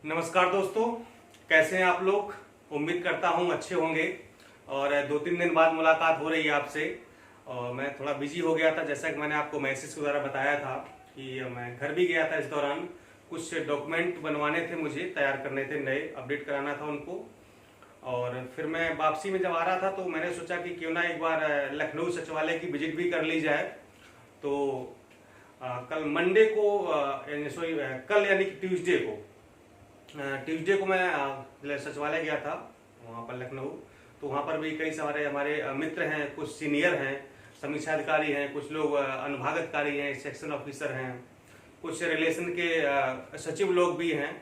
नमस्कार दोस्तों, कैसे हैं आप लोग। उम्मीद करता हूं अच्छे होंगे। और 2-3 दिन बाद मुलाकात हो रही है आपसे। और मैं थोड़ा बिजी हो गया था, जैसा कि मैंने आपको मैसेज के द्वारा बताया था कि मैं घर भी गया था। इस दौरान कुछ डॉक्यूमेंट बनवाने थे, मुझे तैयार करने थे, नए अपडेट कराना था उनको। और फिर मैं वापसी में जब आ रहा था तो मैंने सोचा कि क्यों ना एक बार लखनऊ सचिवालय की विजिट भी कर ली जाए। तो कल मंडे को कल यानी कि ट्यूसडे को मैं सचिवालय गया था, वहाँ पर लखनऊ। तो वहाँ पर भी कई सारे हमारे मित्र हैं, कुछ सीनियर हैं, समीक्षा अधिकारी हैं, कुछ लोग अनुभाग अधिकारी हैं, सेक्शन ऑफिसर हैं, कुछ रिलेशन के सचिव लोग भी हैं।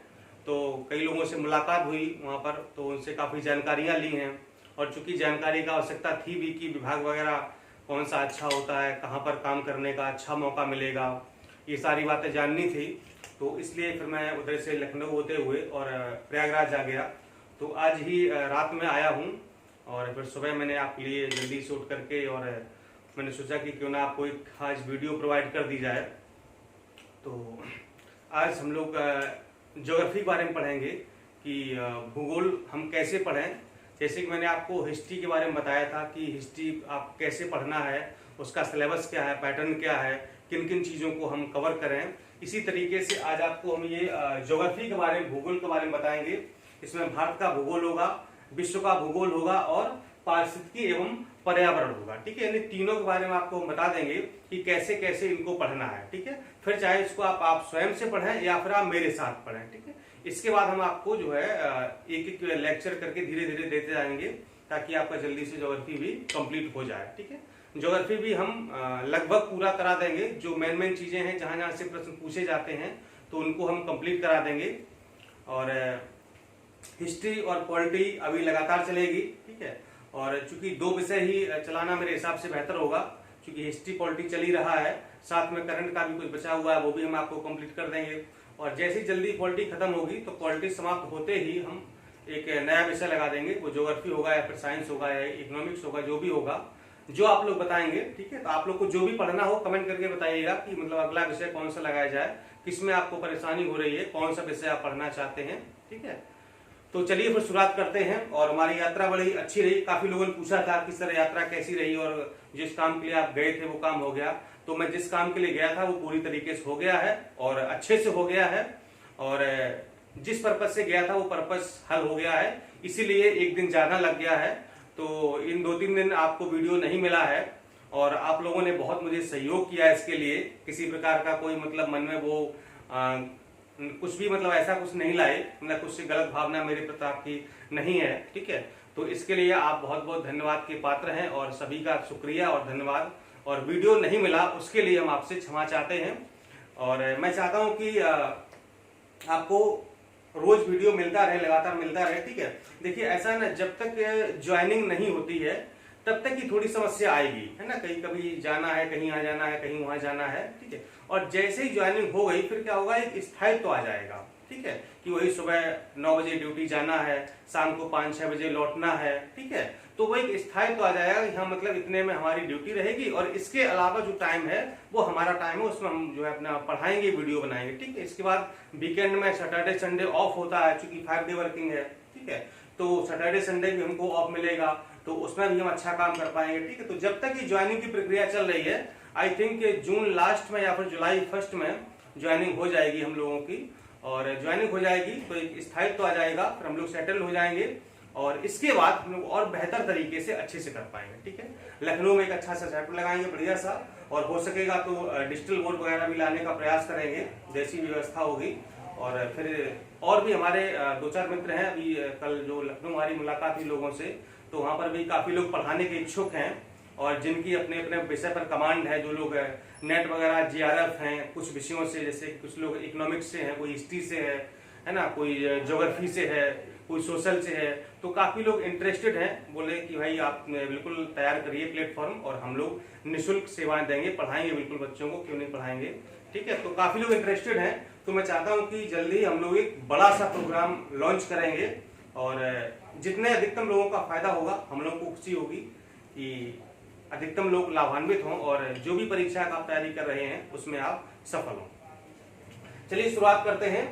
तो कई लोगों से मुलाकात हुई वहाँ पर, तो उनसे काफ़ी जानकारियाँ ली हैं। और चूंकि जानकारी का आवश्यकता थी भी कि विभाग वगैरह कौन सा अच्छा होता है, कहाँ पर काम करने का अच्छा मौका मिलेगा, ये सारी बातें जाननी थी। तो इसलिए फिर मैं उधर से लखनऊ होते हुए और प्रयागराज आ गया। तो आज ही रात में आया हूँ और फिर सुबह मैंने आपके लिए जल्दी से उठ करके और मैंने सोचा कि क्यों ना आपको एक आज वीडियो प्रोवाइड कर दी जाए। तो आज हम लोग ज्योग्राफी के बारे में पढ़ेंगे कि भूगोल हम कैसे पढ़ें। जैसे कि मैंने आपको हिस्ट्री के बारे में बताया था कि हिस्ट्री आप कैसे पढ़ना है, उसका सिलेबस क्या है, पैटर्न क्या है, किन किन चीज़ों को हम कवर करें। इसी तरीके से आज आपको हम ये ज्योग्राफी के बारे में, भूगोल के बारे में बताएंगे। इसमें भारत का भूगोल होगा, विश्व का भूगोल होगा और पारिस्थितिकी एवं पर्यावरण होगा। ठीक है, यानी तीनों के बारे में आपको हम बता देंगे कि कैसे कैसे इनको पढ़ना है। ठीक है, फिर चाहे इसको आप स्वयं से पढ़ें या फिर आप मेरे साथ पढ़ें। ठीक है, इसके बाद हम आपको जो है एक एक लेक्चर करके धीरे धीरे देते जाएंगे ताकि आपका जल्दी से ज्योग्राफी भी कंप्लीट हो जाए। ठीक है, ज्योग्राफी भी हम लगभग पूरा करा देंगे। जो मेन चीजें हैं, जहां जहां से प्रश्न पूछे जाते हैं तो उनको हम कंप्लीट करा देंगे। और हिस्ट्री और पॉलिटी अभी लगातार चलेगी। ठीक है, और चूंकि 2 विषय ही चलाना मेरे हिसाब से बेहतर होगा, क्योंकि हिस्ट्री पॉलिटी चल ही रहा है, साथ में करंट का भी कुछ बचा हुआ है, वो भी हम आपको कंप्लीट कर देंगे। और जैसे ही जल्दी पॉलिटी खत्म होगी तो पॉलिटी समाप्त होते ही हम एक नया विषय लगा देंगे। वो ज्योग्राफी होगा या फिर साइंस होगा या इकोनॉमिक्स होगा, जो भी होगा, जो आप लोग बताएंगे। ठीक है, तो आप लोग को जो भी पढ़ना हो कमेंट करके बताइएगा कि मतलब अगला विषय कौन सा लगाया जाए, किसमें आपको परेशानी हो रही है, कौन सा विषय आप पढ़ना चाहते हैं। ठीक है, तो चलिए फिर शुरुआत करते हैं। और हमारी यात्रा बड़ी अच्छी रही। काफी लोगों ने पूछा था कि सर यात्रा कैसी रही और जिस काम के लिए आप गए थे वो काम हो गया। तो मैं जिस काम के लिए गया था वो पूरी तरीके से हो गया है और अच्छे से हो गया है। और जिस पर्पज से गया था वो पर्पज हल हो गया है, इसीलिए एक दिन ज्यादा लग गया है। तो इन 2-3 दिन आपको वीडियो नहीं मिला है और आप लोगों ने बहुत मुझे सहयोग किया इसके लिए। किसी प्रकार का कोई मतलब मन में वो कुछ भी मतलब ऐसा कुछ नहीं लाए, मतलब कुछ गलत भावना मेरे प्रति आपकी नहीं है। ठीक है, तो इसके लिए आप बहुत बहुत धन्यवाद के पात्र हैं और सभी का शुक्रिया और धन्यवाद। और वीडियो नहीं मिला उसके लिए हम आपसे क्षमा चाहते हैं। और मैं चाहता हूं कि आपको रोज वीडियो मिलता रहे, लगातार मिलता रहे। ठीक है, देखिए ऐसा है ना, जब तक ज्वाइनिंग नहीं होती है तब तक ही थोड़ी समस्या आएगी, है ना। कहीं कभी जाना है, कहीं यहाँ जाना है, कहीं वहां जाना है। ठीक है, और जैसे ही ज्वाइनिंग हो गई फिर क्या होगा, एक स्थायित्व आ जाएगा। ठीक है, कि वही सुबह 9 बजे ड्यूटी जाना है, शाम को 5-6 बजे लौटना है। ठीक है, तो वो एक स्थायित्व आ जाएगा कि हाँ मतलब इतने में हमारी ड्यूटी रहेगी और इसके अलावा जो टाइम है वो हमारा टाइम है, उसमें हम जो है अपना पढ़ाएंगे, वीडियो बनाएंगे। ठीक है, इसके बाद वीकेंड में सैटरडे संडे ऑफ होता है, चूंकि 5 डे वर्किंग है। ठीक है, तो सैटरडे संडे भी हमको ऑफ मिलेगा, तो उसमें भी हम अच्छा काम कर पाएंगे। ठीक है, तो जब तक ये ज्वाइनिंग की प्रक्रिया चल रही है, आई थिंक जून लास्ट में या फिर जुलाई फर्स्ट में ज्वाइनिंग हो जाएगी हम लोगों की। और ज्वाइनिंग हो जाएगी तो एक स्थायित्व आ जाएगा, फिर हम लोग सेटल हो जाएंगे और इसके बाद हम लोग और बेहतर तरीके से अच्छे से कर पाएंगे। ठीक है, लखनऊ में एक अच्छा सा सेटअप लगाएंगे, बढ़िया सा, और हो सकेगा तो डिजिटल बोर्ड वगैरह भी लाने का प्रयास करेंगे, जैसी व्यवस्था होगी। और फिर और भी हमारे 2-4 मित्र हैं। अभी कल जो लखनऊ हमारी मुलाकात हुई लोगों से, तो वहां पर भी काफी लोग पढ़ाने के इच्छुक हैं और जिनकी अपने अपने विषय पर कमांड है। जो लोग नेट वगैरह जीआरएफ हैं कुछ विषयों से, जैसे कुछ लोग इकोनॉमिक्स से हैं, कोई हिस्ट्री से है ना, कोई ज्योग्राफी से है, कोई सोशल से है। तो काफी लोग इंटरेस्टेड हैं, बोले कि भाई आप बिल्कुल तैयार करिए प्लेटफॉर्म और हम लोग निःशुल्क सेवाएं देंगे, पढ़ाएंगे बिल्कुल बच्चों को, क्यों नहीं पढ़ाएंगे। ठीक है, तो काफी लोग इंटरेस्टेड हैं। तो मैं चाहता हूं कि जल्दी हम लोग एक बड़ा सा प्रोग्राम लॉन्च करेंगे और जितने अधिकतम लोगों का फायदा होगा हम लोग को खुशी होगी कि अधिकतम लोग लाभान्वित हों और जो भी परीक्षा का आप तैयारी कर रहे हैं उसमें आप सफल हों। चलिए शुरुआत करते हैं।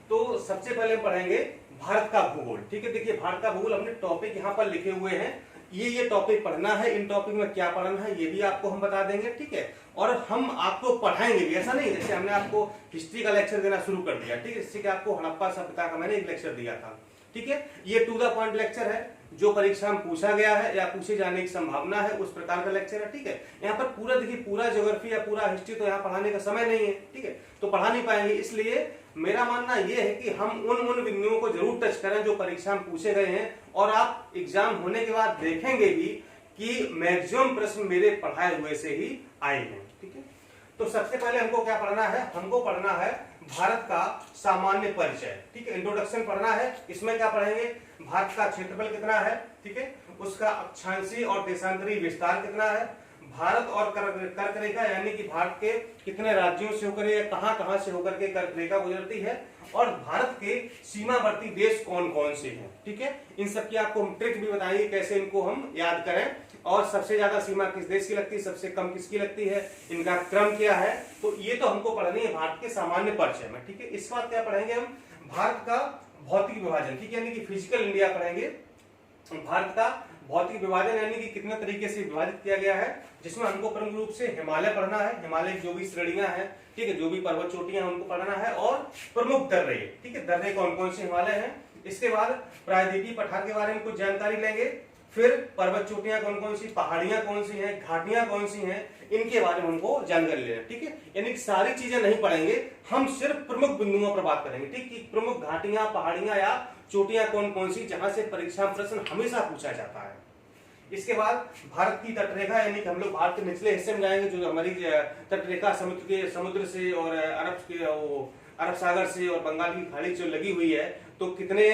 तो सबसे पहले हम पढ़ेंगे भारत का भूगोल। ठीक है, देखिए भारत का भूगोल हमने टॉपिक यहाँ पर लिखे हुए हैं, ये टॉपिक पढ़ना है, इन टॉपिक में क्या पढ़ना है ये भी आपको हम बता देंगे। ठीक है, और हम आपको पढ़ाएंगे भी, ऐसा नहीं जैसे हमने आपको हिस्ट्री का लेक्चर देना शुरू कर दिया। ठीक है, जिससे कि आपको हड़प्पा सभ्यता का मैंने एक लेक्चर दिया था। ठीक है, ये टू द पॉइंट लेक्चर है, जो परीक्षा में पूछा गया है या पूछे जाने की संभावना है उस प्रकार का लेक्चर है। ठीक है, यहाँ पर पूरा देखिए पूरा ज्योग्राफी या पूरा हिस्ट्री तो यहाँ पढ़ाने का समय नहीं है। ठीक है, तो पढ़ा नहीं पाएंगे, इसलिए मेरा मानना यह है कि हम उन बिंदुओं को जरूर टच करें जो परीक्षा में पूछे गए हैं, और आप एग्जाम होने के बाद देखेंगे भी कि मैक्सिमम प्रश्न मेरे पढ़ाए हुए से ही आए हैं। ठीक है, तो सबसे पहले हमको क्या पढ़ना है, हमको पढ़ना है भारत का सामान्य परिचय। ठीक है, इंट्रोडक्शन पढ़ना है। इसमें क्या पढ़ेंगे, भारत का क्षेत्रफल कितना है, ठीक है, उसका अक्षांशीय और देशांतरीय विस्तार कितना है, भारत और कर्क रेखा यानी कि भारत के कितने राज्यों से होकर या कहां से होकर के कर्क रेखा गुजरती है, और भारत के सीमावर्ती देश कौन कौन से हैं। ठीक है, इन सब की आपको हम ट्रिक भी बताएंगे कैसे इनको हम याद करें, और सबसे ज्यादा सीमा किस देश की लगती है, सबसे कम किसकी लगती है, इनका क्रम क्या है। तो ये तो हमको पढ़नी है भारत के सामान्य परिचय में। ठीक है, इस बात क्या पढ़ेंगे हम, भारत का भौतिक विभाजन। ठीक है, यानी कि फिजिकल इंडिया पढ़ेंगे, भारत का भौतिक विभाजन यानी कि कितने तरीके से विभाजित किया गया है, जिसमें हमको प्रमुख रूप से हिमालय पढ़ना है, हिमालय की जो भी श्रेणियां हैं, ठीक है, जो भी पर्वत चोटियां उनको पढ़ना है, और प्रमुख दर्रे। ठीक है, दर्रे कौन कौन से हिमालय हैं। इसके बाद प्रायद्वीपीय पठार के बारे में कुछ जानकारी लेंगे, फिर पर्वत चोटियां कौन कौन सी, पहाड़ियां कौन सी हैं, घाटियां कौन सी हैं, इनके बारे में हमको जानकारी लेना। ठीक है, यानी कि सारी चीजें नहीं पढ़ेंगे, हम सिर्फ प्रमुख बिंदुओं पर बात करेंगे। ठीक है, प्रमुख घाटियां, पहाड़ियां या चोटियां कौन कौन सी, जहां से परीक्षा में प्रश्न हमेशा पूछा जाता है। इसके बाद भारत की तटरेखा, यानी कि हम लोग भारत के निचले हिस्से में जाएंगे, जो हमारी तटरेखा समुद्र से और अरब सागर से और बंगाल की खाड़ी जो लगी हुई है, तो कितने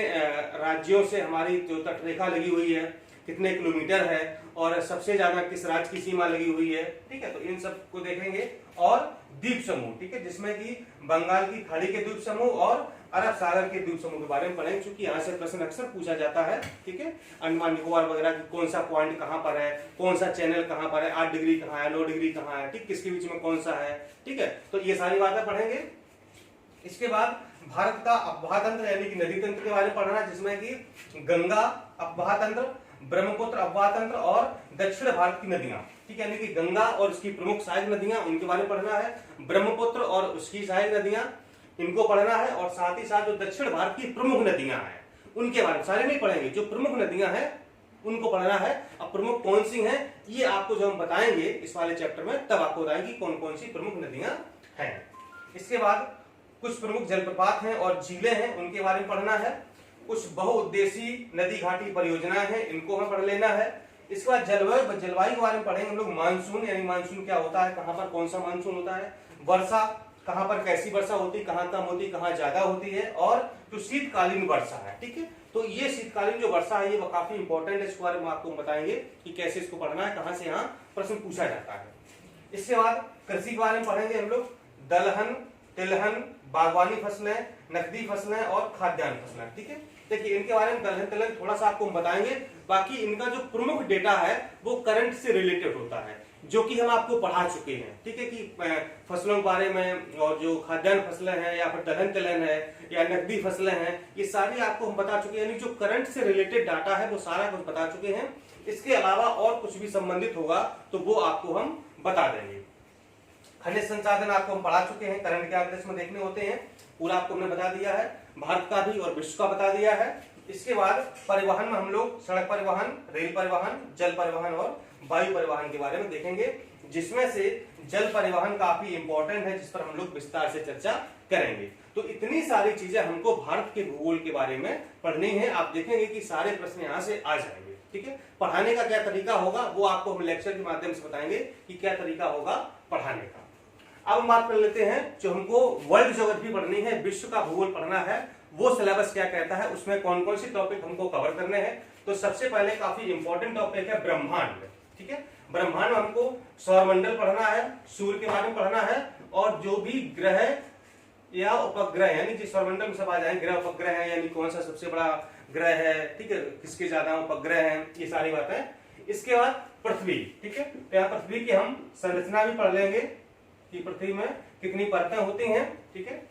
राज्यों से हमारी जो तटरेखा लगी हुई है, कितने किलोमीटर है, और सबसे ज्यादा किस राज्य की सीमा लगी हुई है। ठीक है, तो इन सब को देखेंगे। और द्वीप समूह, ठीक है, जिसमें कि बंगाल की खाड़ी के द्वीप समूह और अरब सागर के द्वीप समूह के बारे में पढ़ेंगे, क्योंकि यहाँ से प्रश्न अक्सर पूछा जाता है। ठीक है, अंडमान निकोबार वगैरह की कौन सा पॉइंट कहाँ पर है, कौन सा चैनल कहाँ पर है, 8 डिग्री कहाँ है, 9 डिग्री कहाँ है, ठीक, किसके बीच में कौन सा है। ठीक है, तो ये सारी बातें पढ़ेंगे। इसके बाद भारत का अपवाह तंत्र यानी कि नदी तंत्र के बारे में पढ़ना, जिसमें कि गंगा अपवाह तंत्र, ब्रह्मपुत्र अपवाह तंत्र और दक्षिण भारत की नदियां। ठीक है, यानी कि गंगा और उसकी प्रमुख सहायक नदियां, उनके बारे में पढ़ना है, ब्रह्मपुत्र और उसकी सहायक नदियां, इनको पढ़ना है, और साथ ही साथ जो दक्षिण भारत की प्रमुख नदियां हैं उनके बारे में, सारे नहीं पढ़ेंगे, जो प्रमुख नदियां हैं उनको पढ़ना है। अब प्रमुख कौन सी हैं ये आपको जब हम बताएंगे इस वाले चैप्टर में, तब आपको बताएंगे कौन कौन सी प्रमुख नदियां हैं। इसके बाद कुछ प्रमुख जलप्रपात हैं और झीलें हैं, उनके बारे में पढ़ना है। कुछ बहुउद्देशीय नदी घाटी परियोजनाएं हैं, इनको हमें पढ़ लेना है। इसके बाद जलवायु के बारे में पढ़ेंगे हम लोग। मानसून यानी मानसून क्या होता है, कहां पर कौन सा मानसून होता है, वर्षा कहां पर कैसी वर्षा होती है, कहां कम होती है, कहां ज्यादा होती है, और जो शीतकालीन वर्षा है। ठीक है, तो ये शीतकालीन जो वर्षा है ये काफी इंपॉर्टेंट है, इसके बारे में आपको बताएंगे कि कैसे इसको पढ़ना है, कहां से यहाँ प्रश्न पूछा जाता है। इसके बाद कृषि के बारे में पढ़ेंगे हम लोग। दलहन, तिलहन, बागवानी फसलें, नकदी फसलें और खाद्यान्न फसलें। ठीक है, देखिए इनके बारे में दलहन तिलहन थोड़ा सा आपको बताएंगे, बाकी इनका जो प्रमुख डेटा है वो करंट से रिलेटेड होता है, जो कि हम आपको पढ़ा चुके हैं। ठीक है, कि फसलों के बारे में, और जो खाद्यान्न फसलें हैं या फिर दलहन तिलहन है या नकदी फसलें हैं, ये सारी आपको हम बता चुके हैं, यानी जो करंट से रिलेटेड डाटा है वो सारा कुछ बता चुके हैं। इसके अलावा और कुछ भी संबंधित होगा तो वो आपको हम बता देंगे। खनिज संसाधन आपको हम पढ़ा चुके हैं, करंट के आंकड़े इसमें देखने होते हैं, पूरा आपको हमने बता दिया है, भारत का भी और विश्व का बता दिया है। इसके बाद परिवहन में हम लोग सड़क परिवहन, रेल परिवहन, जल परिवहन और वायु परिवहन के बारे में देखेंगे, जिसमें से जल परिवहन काफी इंपॉर्टेंट है, जिस पर हम लोग विस्तार से चर्चा करेंगे। तो इतनी सारी चीजें हमको भारत के भूगोल के बारे में पढ़नी है। आप देखेंगे कि सारे प्रश्न यहाँ से आ जाएंगे। ठीक है, पढ़ाने का क्या तरीका होगा वो आपको हम लेक्चर के माध्यम से बताएंगे कि क्या तरीका होगा पढ़ाने का। अब हम बात कर लेते हैं, जो हमको वर्ल्ड ज्योग्राफी पढ़नी है, विश्व का भूगोल पढ़ना है, वो सिलेबस क्या कहता है, उसमें कौन कौन से टॉपिक हमको कवर करने हैं। तो सबसे पहले काफी इंपॉर्टेंट टॉपिक है ब्रह्मांड। ठीक है, ब्रह्मांड में हमको सौरमंडल पढ़ना है, सूर्य के बारे में पढ़ना है, और जो भी ग्रह या उपग्रह, यानी जिस सौरमंडल में सब आ जाए, ग्रह उपग्रह है, यानी कौन सा सबसे बड़ा ग्रह है, ठीक है, किसके ज्यादा उपग्रह हैं, ये सारी बातें। इसके बाद पृथ्वी। ठीक है, तो यहाँ पृथ्वी की हम संरचना भी पढ़ लेंगे कि पृथ्वी में कितनी परतें होती हैं। ठीक है,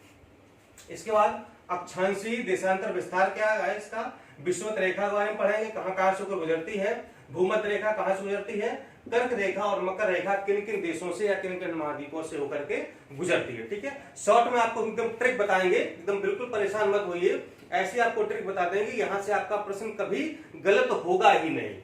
इसके बाद अक्षांशीय देशांतर विस्तार क्या है इसका, विषुवत रेखा के बारे में पढ़ेंगे, कहां से होकर गुजरती है, भूमध्य रेखा कहां से गुजरती है, कर्क रेखा और मकर रेखा किन किन देशों से या किन किन महाद्वीपों से होकर के गुजरती है। ठीक है, शॉर्ट में आपको एकदम ट्रिक बताएंगे, एकदम बिल्कुल परेशान मत होइए, ऐसी आपको ट्रिक बता देंगे, यहां से आपका प्रश्न कभी गलत होगा ही नहीं।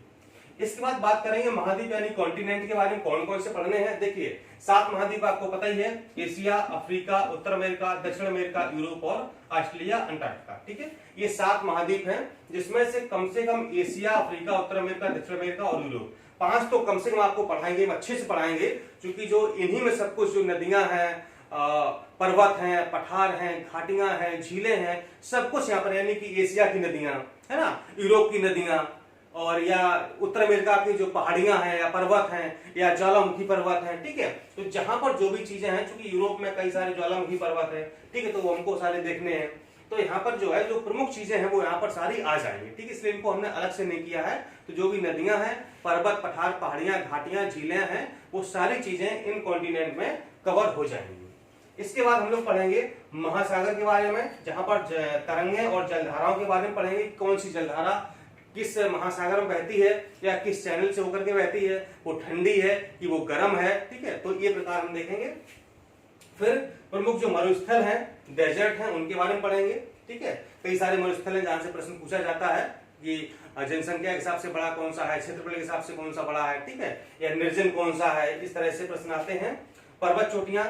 इसके बाद बात करेंगे महाद्वीप यानी कॉन्टिनेंट के बारे में, कौन कौन से पढ़ने हैं। देखिए 7 महाद्वीप आपको पता ही है, एशिया, अफ्रीका, उत्तर अमेरिका, दक्षिण अमेरिका, यूरोप और ऑस्ट्रेलिया, अंटार्कटिका। ठीक है, ये 7 महाद्वीप हैं, जिसमें से कम एशिया, अफ्रीका, उत्तर अमेरिका, दक्षिण अमेरिका और यूरोप, 5 तो कम से कम आपको पढ़ाएंगे, अच्छे से पढ़ाएंगे, क्योंकि जो इन्हीं में सब कुछ, जो नदियां हैं, पर्वत हैं, पठार हैं, घाटियां हैं, झीलें हैं, सब कुछ यहाँ पर, यानी कि एशिया की नदियां है ना, यूरोप की नदियां, और या उत्तर अमेरिका की जो पहाड़ियां हैं या पर्वत हैं या ज्वालामुखी पर्वत हैं। ठीक है, तो जहां पर जो भी चीजें हैं, चूंकि यूरोप में कई सारे ज्वालामुखी पर्वत हैं, ठीक है, तो वो हमको सारे देखने हैं, तो यहाँ पर जो है जो प्रमुख चीजें हैं वो यहाँ पर सारी आ जाएंगी। ठीक है, इसलिए इनको हमने अलग से नहीं किया है। तो जो भी नदियां हैं, पर्वत, पठार, पहाड़ियां, घाटियां, झीलें हैं, वो सारी चीजें इन कॉन्टिनेंट में कवर हो जाएंगी। इसके बाद हम लोग पढ़ेंगे महासागर के बारे में, जहां पर तरंगें और जलधाराओं के बारे में पढ़ेंगे, कौन सी जलधारा किस महासागर में बहती है या किस चैनल से होकर के बहती है, वो ठंडी है कि वो गर्म है। ठीक है, तो ये प्रकार हम देखेंगे। फिर प्रमुख जो मरुस्थल हैं, डेजर्ट हैं, उनके बारे में पढ़ेंगे। ठीक है, कई सारे मरुस्थल हैं जहां से प्रश्न पूछा जाता है कि जनसंख्या के हिसाब से बड़ा कौन सा है, क्षेत्रफल के हिसाब से कौन सा बड़ा है, ठीक है, या निर्जन कौन सा है, इस तरह से प्रश्न आते हैं। पर्वत चोटियां,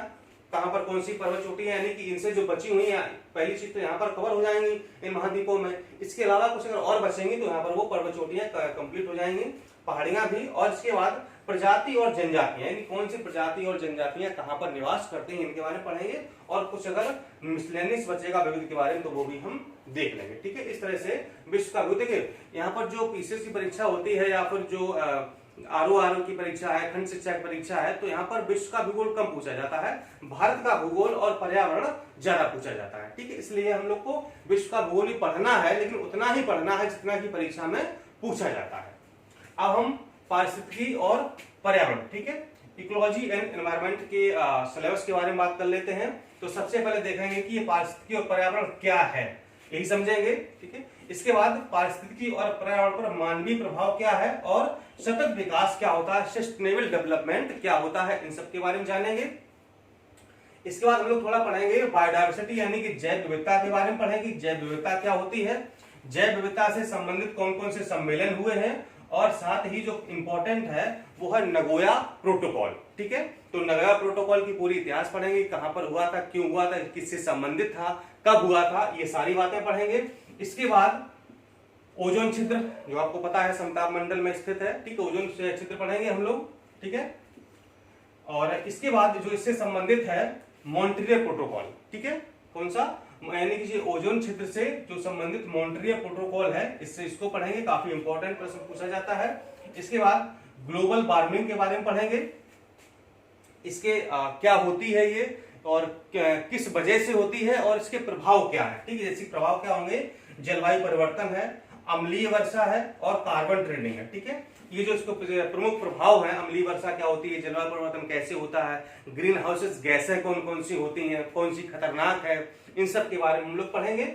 कहां पर कौन सी पर्वत चोटियां, यानी कि इनसे जो बची हुई है, पहली चीज तो यहाँ पर कवर हो जाएंगी इन महाद्वीपों में, इसके अलावा कुछ अगर और बचेंगी तो यहाँ पर वो पर्वत चोटियां कंप्लीट हो जाएंगी, पहाड़ियां भी। और इसके बाद प्रजाति और जनजातियां, यानी कौन सी प्रजाति और जनजातियां कहां पर निवास करती हैं, इनके बारे में पढ़ेंगे। और कुछ अगर मिसलेनियस बचेगा विविध के बारे में तो वो भी हम देख लेंगे। ठीक है, इस तरह से विश्व का व्यू। देखिए यहाँ पर जो पीसीएस की परीक्षा होती है या फिर जो आरओ की परीक्षा है, खंड शिक्षा की परीक्षा है, तो यहाँ पर विश्व का भूगोल कम पूछा जाता है, भारत का भूगोल और पर्यावरण ज्यादा पूछा जाता है। ठीक है, इसलिए हम लोग को विश्व का भूगोल ही पढ़ना है, लेकिन उतना ही पढ़ना है जितना की परीक्षा में पूछा जाता है। अब हम पारिस्थितिकी और पर्यावरण, ठीक है, इकोलॉजी एंड एनवायरनमेंट के सिलेबस के बारे में बात कर लेते हैं। तो सबसे पहले देखेंगे कि ये पारिस्थितिकी और पर्यावरण क्या है, यही समझेंगे। ठीक है, इसके बाद पारिस्थितिकी और पर्यावरण पर मानवीय प्रभाव क्या है और सतत विकास क्या होता है, सस्टेनेबल डेवलपमेंट क्या होता है, इन सब के बारे में जानेंगे। इसके बाद हम लोग थोड़ा पढ़ेंगे बायोडायवर्सिटी यानी कि जैव विविधता के बारे में पढ़ेंगे। जैव विविधता क्या होती है, जैव विविधता से संबंधित कौन कौन से सम्मेलन हुए हैं, और साथ ही जो इंपॉर्टेंट है वो है नगोया प्रोटोकॉल। ठीक है, तो नगोया प्रोटोकॉल की पूरी इतिहास पढ़ेंगे, कहां पर हुआ था, क्यों हुआ था, किससे संबंधित था, कब हुआ था, ये सारी बातें पढ़ेंगे। इसके बाद ओजोन छिद्र, जो आपको पता है समताप मंडल में स्थित है, ठीक है, ओजोन छिद्र पढ़ेंगे हम लोग। ठीक है, और इसके बाद जो इससे संबंधित है मॉन्ट्रियल प्रोटोकॉल। ठीक है, कौन सा, यानी कि ओजोन क्षेत्र से जो संबंधित मॉन्ट्रियल प्रोटोकॉल है, इससे इसको पढ़ेंगे, काफी इंपॉर्टेंट प्रश्न पूछा जाता है। इसके बाद ग्लोबल वार्मिंग के बारे में पढ़ेंगे, इसके क्या होती है ये और किस वजह से होती है और इसके प्रभाव क्या है। ठीक है, जैसे प्रभाव क्या होंगे, जलवायु परिवर्तन है, अम्लीय वर्षा है और कार्बन ट्रेडिंग है। ठीक है, ये जो इसको प्रमुख प्रभाव है, अम्लीय वर्षा क्या होती है, जलवायु परिवर्तन कैसे होता है, ग्रीन हाउसेस गैसें कौन कौन सी होती हैं, कौन सी खतरनाक है, इन सब के बारे में हम लोग पढ़ेंगे।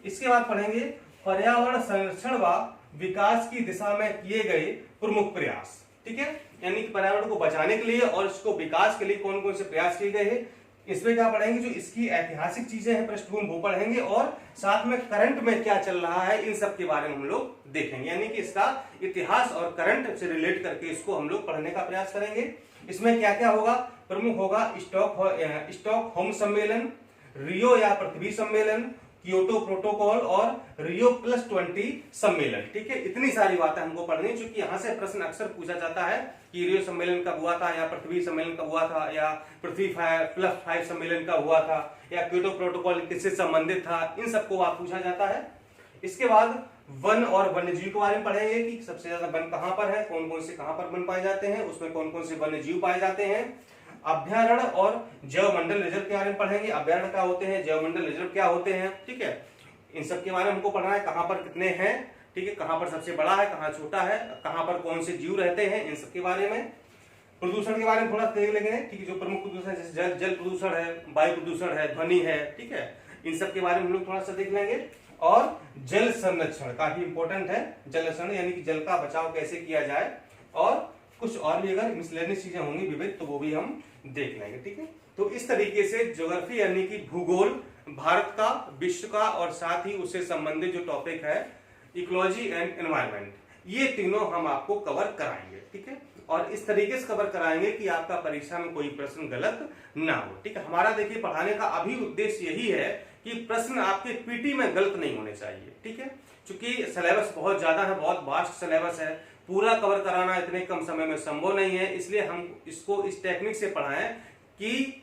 इसके बाद पढ़ेंगे पर्यावरण संरक्षण व विकास की दिशा में किए गए प्रमुख प्रयास। ठीक है, यानी कि पर्यावरण को बचाने के लिए और इसको विकास के लिए कौन कौन से प्रयास किए गए हैं, इसमें क्या पढ़ेंगे, जो इसकी ऐतिहासिक चीजें हैं पृष्ठभूमि वो पढ़ेंगे, और साथ में करंट में क्या चल रहा है, इन सब के बारे में हम लोग देखेंगे। यानी कि इसका इतिहास और करंट से रिलेट करके इसको हम लोग पढ़ने का प्रयास करेंगे। इसमें क्या क्या होगा, प्रमुख होगा स्टॉकहोम सम्मेलन, रियो या पृथ्वी सम्मेलन, कियोटो प्रोटोकॉल और रियो +20 सम्मेलन। ठीक है, इतनी सारी बातें हमको पढ़नी, क्योंकि यहाँ से प्रश्न अक्सर पूछा जाता है कि रियो सम्मेलन कब हुआ था, या पृथ्वी सम्मेलन कब हुआ था, या पृथ्वी +5 सम्मेलन कब हुआ था, या कियोटो प्रोटोकॉल किससे संबंधित था, इन सबको आप पूछा जाता है। इसके बाद वन और वन्य जीव के बारे में पढ़ेंगे कि सबसे ज्यादा वन कहां पर है, कौन कौन से कहां पर वन पाए जाते हैं, उसमें कौन कौन से वन्य जीव पाए जाते हैं। अभ्यारण्य और जैव मंडल रिजर्व के बारे में पढ़ेंगे, अभ्यारण्य क्या होते हैं, जैव मंडल रिजर्व क्या होते हैं। ठीक है, इन सब के बारे में हमको पढ़ना है, कहां पर कितने हैं, ठीक है, कहां पर सबसे बड़ा है, कहां छोटा है, कहां पर कौन से जीव रहते हैं, इन सब के बारे में। प्रदूषण के बारे में थोड़ा देख लेंगे, ठीक है, जो प्रमुख प्रदूषण जैसे जल प्रदूषण है, वायु प्रदूषण है, ध्वनि है, ठीक है, इन सब के बारे में हम लोग थोड़ा सा देख लेंगे। और जल संरक्षण काफी इंपॉर्टेंट है, जल संरक्षण यानी कि जल का बचाव कैसे किया जाए, और कुछ और भी अगर मिसलेनियस चीजें होंगी विविध तो वो भी हम देख लेंगे। ठीक है, तो इस तरीके से ज्योग्राफी यानी कि भूगोल, भारत का, विश्व का, और साथ ही उससे संबंधित जो टॉपिक है इकोलॉजी एंड एनवायरनमेंट, ये तीनों हम आपको कवर कराएंगे। ठीक है, और इस तरीके से कवर कराएंगे कि आपका परीक्षा में कोई प्रश्न गलत ना हो। ठीक है, हमारा देखिए पढ़ाने का अभी उद्देश्य यही है कि प्रश्न आपके पीटी में गलत नहीं होने चाहिए। ठीक है, क्योंकि सिलेबस बहुत ज्यादा है, बहुत वास्ट सिलेबस है, पूरा कवर कराना इतने कम समय में संभव नहीं है, इसलिए हम इसको इस टेक्निक से पढ़ाएं कि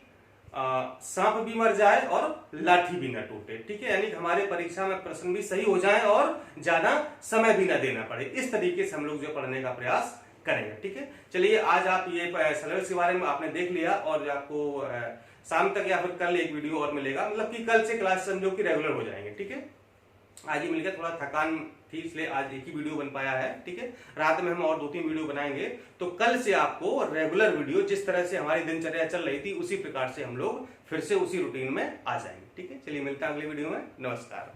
सांप भी मर जाए और लाठी भी न टूटे। ठीक है, यानी हमारे परीक्षा में प्रश्न भी सही हो जाए और ज्यादा समय भी न देना पड़े, इस तरीके से हम लोग जो पढ़ने का प्रयास करेंगे। ठीक है, चलिए आज आप ये सिलेबस के बारे में आपने देख लिया, और आपको शाम तक या फिर कल एक वीडियो और मिलेगा, मतलब कि कल से क्लास समझो कि रेगुलर हो जाएंगे। ठीक है, आज ही मिल गया, थोड़ा थकान थी इसलिए आज एक ही वीडियो बन पाया है। ठीक है, रात में हम और 2-3 वीडियो बनाएंगे, तो कल से आपको रेगुलर वीडियो जिस तरह से हमारी दिनचर्या चल रही थी उसी प्रकार से हम लोग फिर से उसी रूटीन में आ जाएंगे। ठीक है, चलिए मिलते हैं अगले वीडियो में, नमस्कार।